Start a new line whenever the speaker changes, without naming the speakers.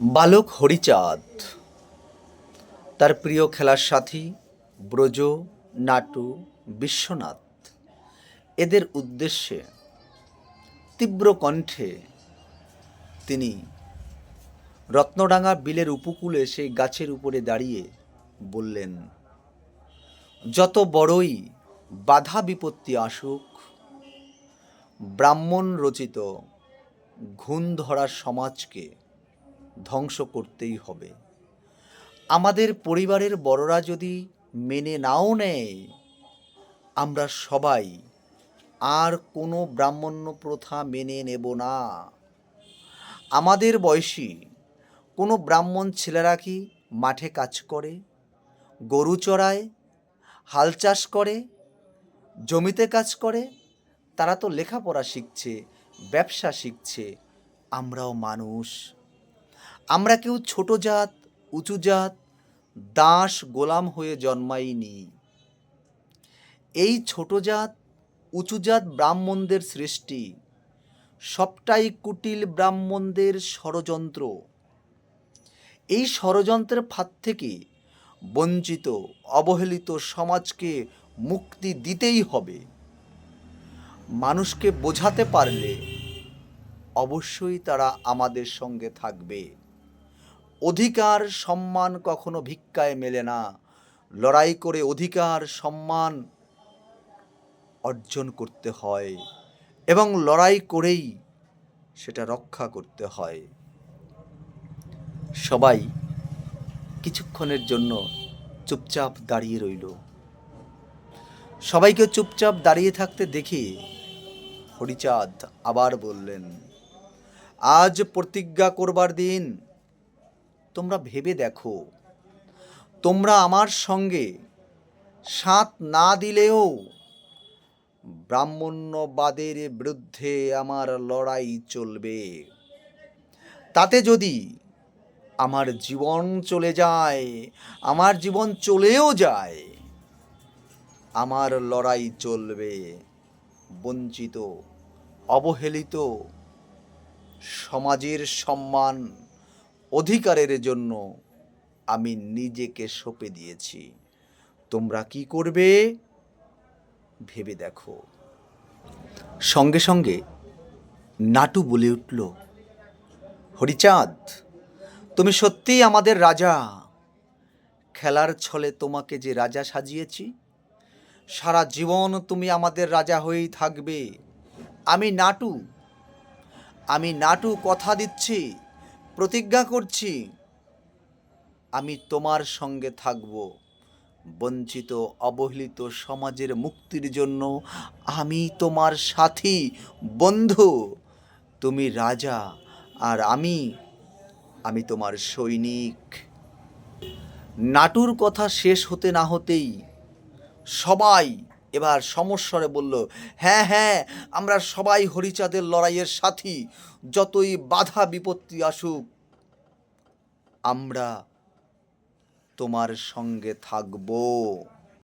বালক হরিচাঁদ তার প্রিয় খেলার সাথী ব্রজ, নাটু, বিশ্বনাথ এদের উদ্দেশ্যে তীব্র কণ্ঠে তিনি রত্নডাঙ্গা বিলের উপকূলে সেই গাছের উপরে দাঁড়িয়ে বললেন, যত বড়ই বাধা বিপত্তি আসুক, ব্রাহ্মণ রচিত ঘুণ ধরা সমাজকে ধ্বংস করতেই হবে। আমাদের পরিবারের বড়রা যদি মেনে নাও নেয়, আমরা সবাই আর কোনো ব্রাহ্মণ্য প্রথা মেনে নেব না। আমাদের বয়সী কোনো ব্রাহ্মণ ছেলেরা কি মাঠে কাজ করে, গরু চড়ায়, হাল চাষ করে, জমিতে কাজ করে? তারা তো লেখাপড়া শিখছে, ব্যবসা শিখছে। আমরাও মানুষ। আমরা কেউ ছোট জাত, উঁচু জাত, দাস গোলাম হয়ে জন্মাইনি। এই ছোট জাত, উঁচু জাত ব্রাহ্মণদের সৃষ্টি সবটাই কুটিল ব্রাহ্মণদের ষড়যন্ত্র। এই ষড়যন্ত্রের ফাঁদ থেকে বঞ্চিত, অবহেলিত সমাজকে মুক্তি দিতেই হবে। মানুষকে বোঝাতে পারলে অবশ্যই তারা আমাদের সঙ্গে থাকবে। অধিকার সম্মান কখনো ভিক্ষায় মেলে না। লড়াই করে অধিকার সম্মান অর্জন করতে হয় এবং লড়াই করেই সেটা রক্ষা করতে হয়। সবাই কিছুক্ষণের জন্য চুপচাপ দাঁড়িয়ে রইল। সবাইকে চুপচাপ দাঁড়িয়ে থাকতে দেখে হরিচাঁদ আবার বললেন, আজ প্রতিজ্ঞা করবার দিন। তোমরা ভেবে দেখো, তোমরা আমার সঙ্গে সাথ না দিলেও ব্রাহ্মণ্যবাদের বিরুদ্ধে আমার লড়াই চলবে। তাতে যদি আমার জীবন চলে যায়, আমার জীবন চলেও যায়, আমার লড়াই চলবে। বঞ্চিত, অবহেলিত সমাজের সম্মান, অধিকারের জন্য আমি নিজেকে সঁপে দিয়েছি। তোমরা কি করবে ভেবে দেখো। সঙ্গে সঙ্গে নাটু বলে উঠল, হরিচাঁদ, তুমি সত্যিই আমাদের রাজা। খেলার ছলে তোমাকে যে রাজা সাজিয়েছি, সারা জীবন তুমি আমাদের রাজা হয়েই থাকবে। আমি নাটু কথা দিচ্ছি, প্রতিজ্ঞা করছি, আমি তোমার সঙ্গে থাকব। বঞ্চিত, অবহেলিত সমাজের মুক্তির জন্য আমি তোমার সাথী, বন্ধু। তুমি রাজা আর আমি তোমার সৈনিক। নাটুর কথা শেষ হতে না হতেই সবাই এবার সমস্বরে বলল, হ্যাঁ হ্যাঁ, আমরা সবাই হরিচাঁদের লড়াইয়ের সাথী। যতই বাধা বিপত্তি আসুক, আমরা তোমার সঙ্গে থাকবো।